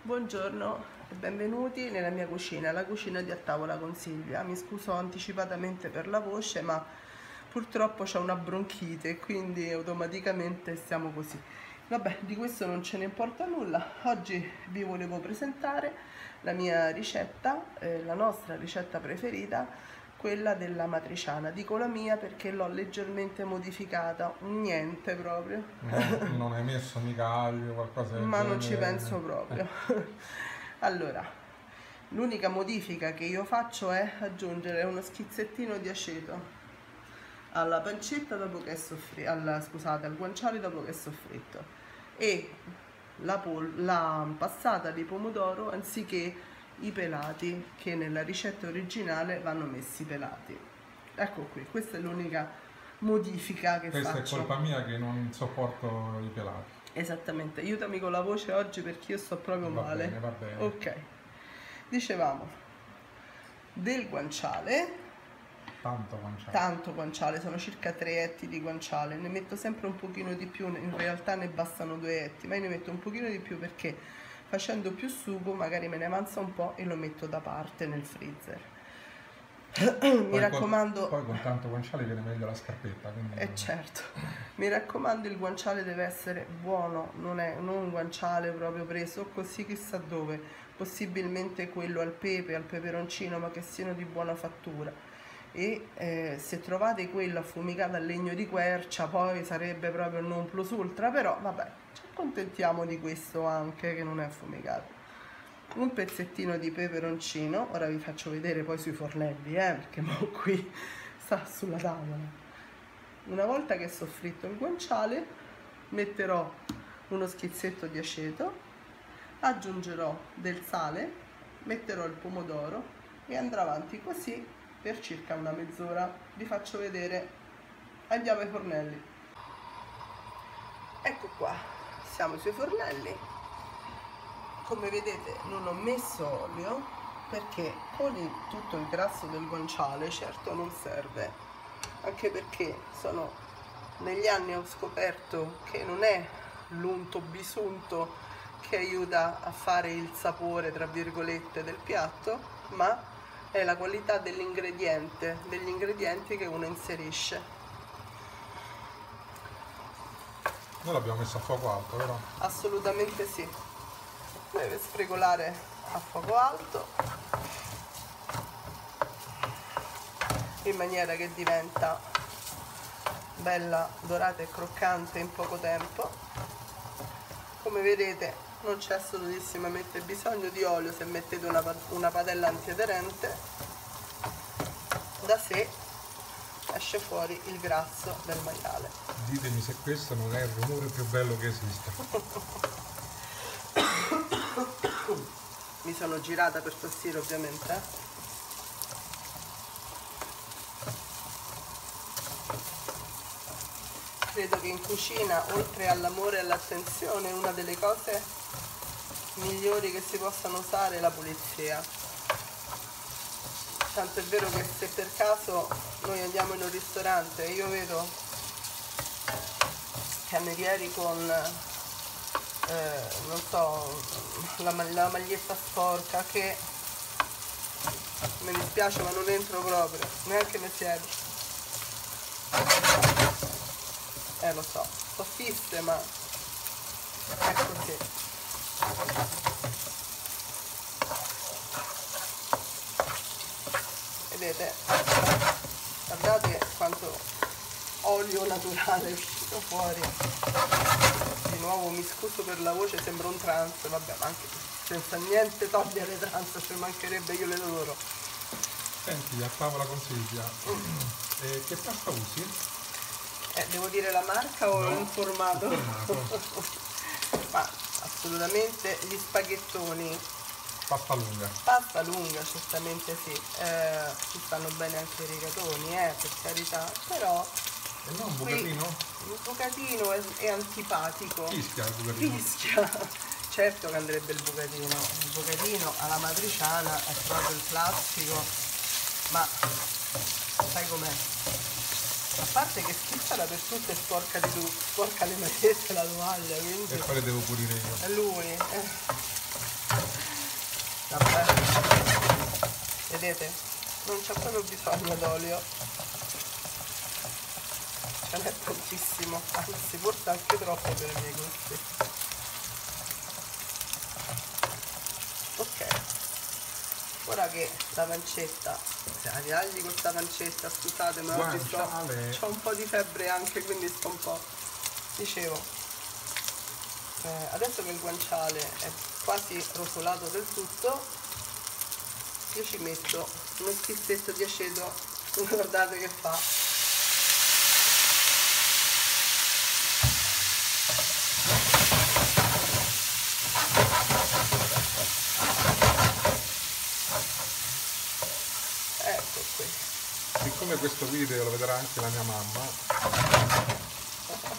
Buongiorno e benvenuti nella mia cucina, la cucina di A Tavola con Silvia. Mi scuso anticipatamente per la voce, ma purtroppo c'ho una bronchite, quindi automaticamente stiamo così. Vabbè, di questo non ce ne importa nulla. Oggi vi volevo presentare la mia ricetta, la nostra ricetta preferita, quella della matriciana. Dico la mia perché l'ho leggermente modificata, un niente proprio. Non hai messo mica aglio, qualcosa del Ma genere? non ci penso proprio. Allora, l'unica modifica che io faccio è aggiungere uno schizzettino di aceto alla pancetta dopo che è soffritto, al guanciale dopo che è soffritto, e la passata di pomodoro anziché i pelati, che nella ricetta originale vanno messi pelati. Ecco qui, questa è l'unica modifica che Questa faccio. è colpa mia che non sopporto i pelati. Esattamente, aiutami con la voce oggi perché io sto proprio male. Va bene. Ok, dicevamo del guanciale, Tanto guanciale. tanto guanciale, sono circa 3 etti di guanciale, ne metto sempre un pochino di più, in realtà ne bastano 2 etti, ma io ne metto un pochino di più perché facendo più sugo magari me ne avanza un po' e lo metto da parte nel freezer. Mi raccomando, Poi con tanto guanciale viene meglio la scarpetta. Quindi... certo, mi raccomando, il guanciale deve essere buono, non un guanciale proprio preso così chissà dove, possibilmente quello al pepe, al peperoncino, ma che siano di buona fattura. E se trovate quello affumicato al legno di quercia, poi sarebbe proprio il non plus ultra, però vabbè, ci accontentiamo di questo anche che non è affumicato. Un pezzettino di peperoncino, ora vi faccio vedere poi sui fornelli, perché mo qui sta sulla tavola. Una volta che è soffritto il guanciale, metterò uno schizzetto di aceto, aggiungerò del sale, metterò il pomodoro e andrò avanti così per circa una mezz'ora. Vi faccio vedere. Andiamo ai fornelli. Ecco qua, siamo sui fornelli. Come vedete non ho messo olio perché con tutto il grasso del guanciale certo non serve, anche perché negli anni ho scoperto che non è l'unto bisunto che aiuta a fare il sapore tra virgolette del piatto, ma è la qualità degli ingredienti che uno inserisce. Noi l'abbiamo messo a fuoco alto, vero? Assolutamente sì, deve sfregolare a fuoco alto in maniera che diventa bella dorata e croccante in poco tempo. Come vedete non c'è assolutissimamente bisogno di olio, se mettete una padella antiaderente da sé esce fuori il grasso del maiale. Ditemi se questo non è il rumore più bello che esista. Mi sono girata per tossire ovviamente. Credo che in cucina, oltre all'amore e all'attenzione, una delle cose migliori che si possano usare è la pulizia. Tanto è vero che se per caso noi andiamo in un ristorante e io vedo camerieri con non so, la maglietta sporca, che mi dispiace ma non entro proprio, neanche mi siedo. Lo so, sto fisse, ma è così. Vedete? Guardate quanto olio naturale è uscito fuori. Di nuovo mi scuso per la voce, sembra un trance, vabbè, ma anche senza niente togliere trance, ci mancherebbe, io le adoro. Senti, a tavola con Silvia, che pasta usi? Devo dire la marca o No, il formato? il formato. Ma assolutamente gli spaghettoni. Pasta lunga. Pasta lunga, certamente sì. Ci stanno bene anche i rigatoni, per carità, però E non un bucatino? il bucatino è antipatico. Fischia il bucatino. Fischia. Certo che andrebbe il bucatino. Il bucatino alla matriciana è proprio il classico, ma sai com'è? A parte che schizza dappertutto e sporca di tutto, sporca le magliette e la tovaglia, quindi... E poi le devo pulire io. È lui, vedete? Non c'è proprio bisogno d'olio, ce n'è tantissimo, anzi forse anche troppo per i miei gusti. Ok, ora che la pancetta, tagliargli questa pancetta, scusate ma oggi ho un po' di febbre anche, quindi sto un po', dicevo, adesso che il guanciale è quasi rotolato del tutto, io ci metto uno schizzetto di aceto, guardate che fa. Ecco qui. Siccome questo video lo vedrà anche la mia mamma,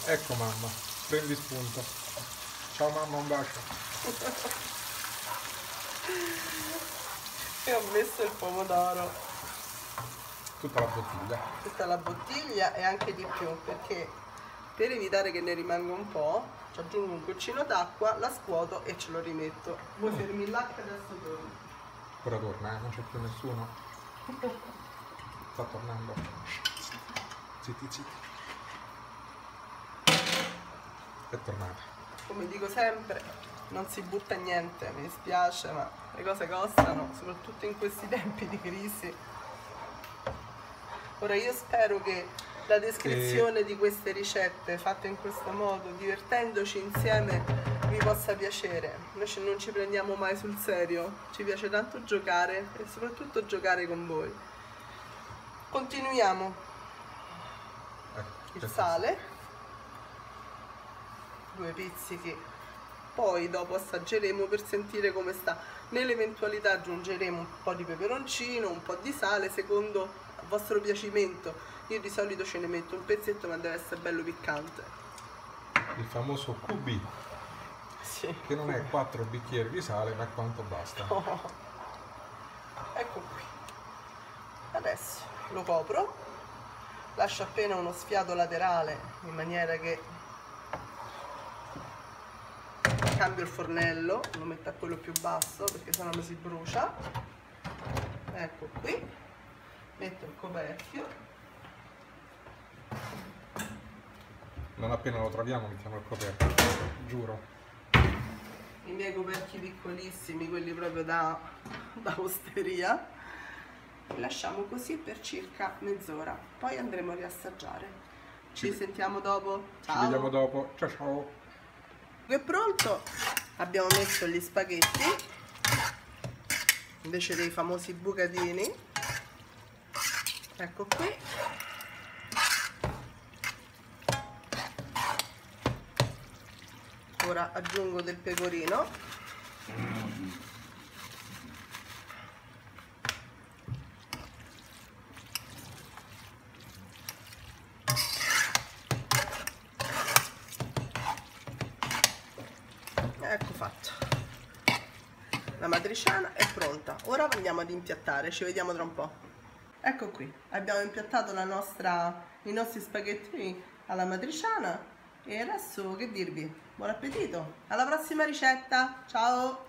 ecco mamma, prendi spunto. Ciao mamma, un bacio. E ho messo il pomodoro. Tutta la bottiglia. Tutta la bottiglia e anche di più, perché per evitare che ne rimanga un po', ci aggiungo un goccino d'acqua, la scuoto e ce lo rimetto. Voi fermi là che adesso torno. Ora torna, non c'è più nessuno. Sta tornando. Zitti, zitti. È tornata. Come dico sempre, non si butta niente, mi dispiace, ma le cose costano, soprattutto in questi tempi di crisi. Ora io spero che la descrizione di queste ricette fatte in questo modo, divertendoci insieme, vi possa piacere. Noi non ci prendiamo mai sul serio, ci piace tanto giocare e soprattutto giocare con voi. Continuiamo. Il sale, 2 pizzichi, poi dopo assaggeremo per sentire come sta. Nell'eventualità aggiungeremo un po' di peperoncino, un po' di sale, secondo il vostro piacimento. Io di solito ce ne metto un pezzetto, ma deve essere bello piccante. Il famoso QB, sì, che non è 4 bicchieri di sale, ma quanto basta. Oh. Ecco qui. Adesso lo copro, lascio appena uno sfiato laterale in maniera che cambio il fornello, lo metto a quello più basso perché sennò mi si brucia. Ecco qui, metto il coperchio. Non appena lo troviamo mettiamo il coperchio, giuro. I miei coperchi piccolissimi, quelli proprio da osteria. Li lasciamo così per circa mezz'ora, poi andremo a riassaggiare. Ci sentiamo dopo. Ciao. Ci vediamo dopo. Ciao ciao. È pronto, abbiamo messo gli spaghetti invece dei famosi bucatini, ecco qui. Ora aggiungo del pecorino, ecco fatto. La matriciana è pronta, ora andiamo ad impiattare, ci vediamo tra un po'. Ecco qui, abbiamo impiattato i nostri spaghetti alla matriciana e adesso che dirvi? Buon appetito, alla prossima ricetta, ciao!